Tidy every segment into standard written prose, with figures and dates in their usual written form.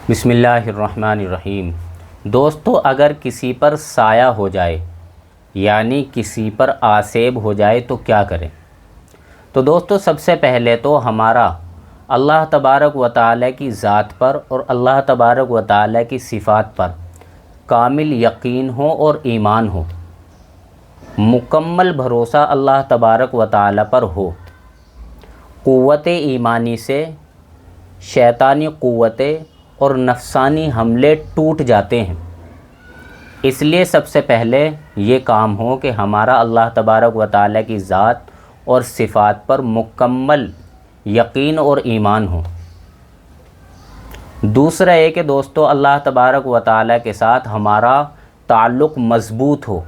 بسم اللہ الرحمن الرحیم۔ دوستو، اگر کسی پر سایہ ہو جائے یعنی کسی پر آسیب ہو جائے تو کیا کریں؟ تو دوستو، سب سے پہلے تو ہمارا اللہ تبارک و تعالیٰ کی ذات پر اور اللہ تبارک و تعالیٰ کی صفات پر کامل یقین ہو اور ایمان ہو، مکمل بھروسہ اللہ تبارک و تعالیٰ پر ہو۔ قوت ایمانی سے شیطانی قوتیں اور نفسانی حملے ٹوٹ جاتے ہیں۔ اس لیے سب سے پہلے یہ کام ہو کہ ہمارا اللہ تبارک و تعالیٰ کی ذات اور صفات پر مکمل یقین اور ایمان ہو۔ دوسرا ہے کہ دوستو، اللہ تبارک و تعالیٰ کے ساتھ ہمارا تعلق مضبوط ہو،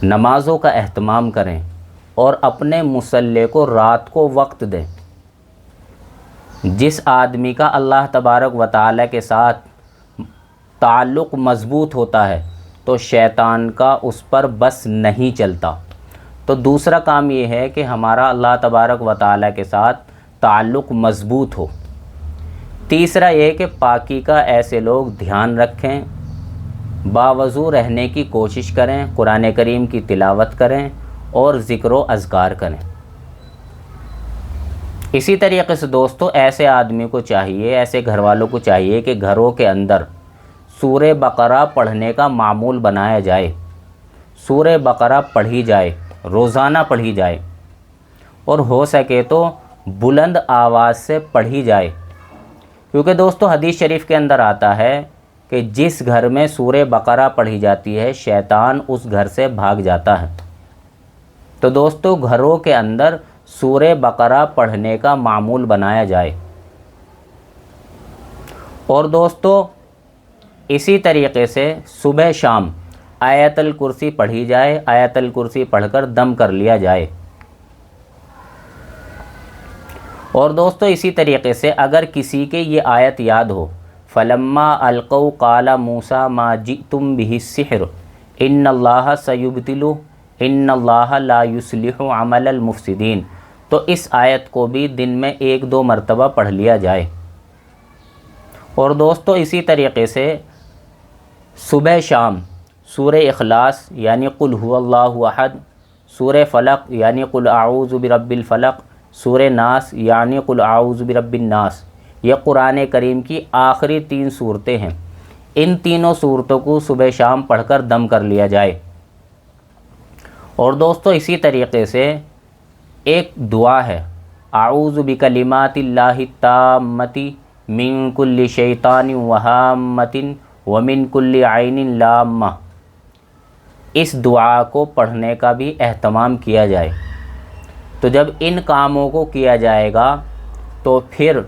نمازوں کا اہتمام کریں اور اپنے مصلی کو رات کو وقت دیں۔ جس آدمی کا اللہ تبارک و تعالیٰ کے ساتھ تعلق مضبوط ہوتا ہے تو شیطان کا اس پر بس نہیں چلتا۔ تو دوسرا کام یہ ہے کہ ہمارا اللہ تبارک و تعالیٰ کے ساتھ تعلق مضبوط ہو۔ تیسرا یہ کہ پاکی کا ایسے لوگ دھیان رکھیں، باوضو رہنے کی کوشش کریں، قرآن کریم کی تلاوت کریں اور ذکر و اذکار کریں۔ اسی طریقے سے دوستو، ایسے آدمی کو چاہیے، ایسے گھر والوں کو چاہیے کہ گھروں کے اندر سورہ بقرہ پڑھنے کا معمول بنایا جائے۔ سورہ بقرہ پڑھی جائے، روزانہ پڑھی جائے اور ہو سکے تو بلند آواز سے پڑھی جائے، کیونکہ دوستو حدیث شریف کے اندر آتا ہے کہ جس گھر میں سورہ بقرہ پڑھی جاتی ہے شیطان اس گھر سے بھاگ جاتا ہے۔ تو دوستو، گھروں کے اندر سورہ بقرہ پڑھنے کا معمول بنایا جائے۔ اور دوستو، اسی طریقے سے صبح شام آیت الکرسی پڑھی جائے، آیت الکرسی پڑھ کر دم کر لیا جائے۔ اور دوستو، اسی طریقے سے اگر کسی کے یہ آیت یاد ہو، فَلَمَّا أَلْقَوْا قَالَ مُوسَىٰ مَا جِئْتُمْ بِهِ السِّحْرُ إِنَّ اللَّهَ سَيُبْطِلُهُ إِنَّ اللَّهَ لَا يُصْلِحُ عَمَلَ الْمُفْسِدِينَ۔ تو اس آیت کو بھی دن میں 1-2 مرتبہ پڑھ لیا جائے۔ اور دوستو، اسی طریقے سے صبح شام سورہ اخلاص یعنی قل هو اللہ احد، سورہ فلق یعنی قل اعوذ برب الفلق، سورہ ناس یعنی قل اعوذ برب الناس، یہ قرآن کریم کی آخری 3 صورتیں ہیں۔ ان تینوں صورتوں کو صبح شام پڑھ کر دم کر لیا جائے۔ اور دوستو، اسی طریقے سے ایک دعا ہے، اعوذ بکلمات اللہ التامۃ من کل شیطان وہامۃ ومن کل عین لامہ۔ اس دعا کو پڑھنے کا بھی اہتمام کیا جائے۔ تو جب ان کاموں کو کیا جائے گا تو پھر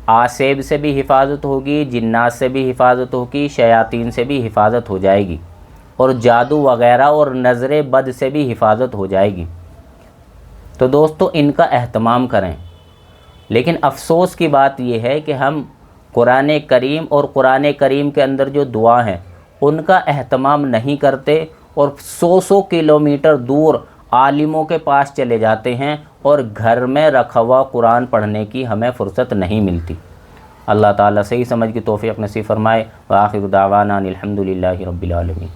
آسیب سے بھی حفاظت ہوگی، جنات سے بھی حفاظت ہوگی، شیاطین سے بھی حفاظت ہو جائے گی اور جادو وغیرہ اور نظر بد سے بھی حفاظت ہو جائے گی۔ تو دوستو، ان کا اہتمام کریں۔ لیکن افسوس کی بات یہ ہے کہ ہم قرآن کریم اور قرآن کریم کے اندر جو دعا ہیں ان کا اہتمام نہیں کرتے اور 100 کلومیٹر دور عالموں کے پاس چلے جاتے ہیں اور گھر میں رکھا ہوا قرآن پڑھنے کی ہمیں فرصت نہیں ملتی۔ اللہ تعالیٰ صحیح سمجھ کی توفیق نصیب فرمائے۔ وآخر دعوانا الحمد للہ رب العالمین۔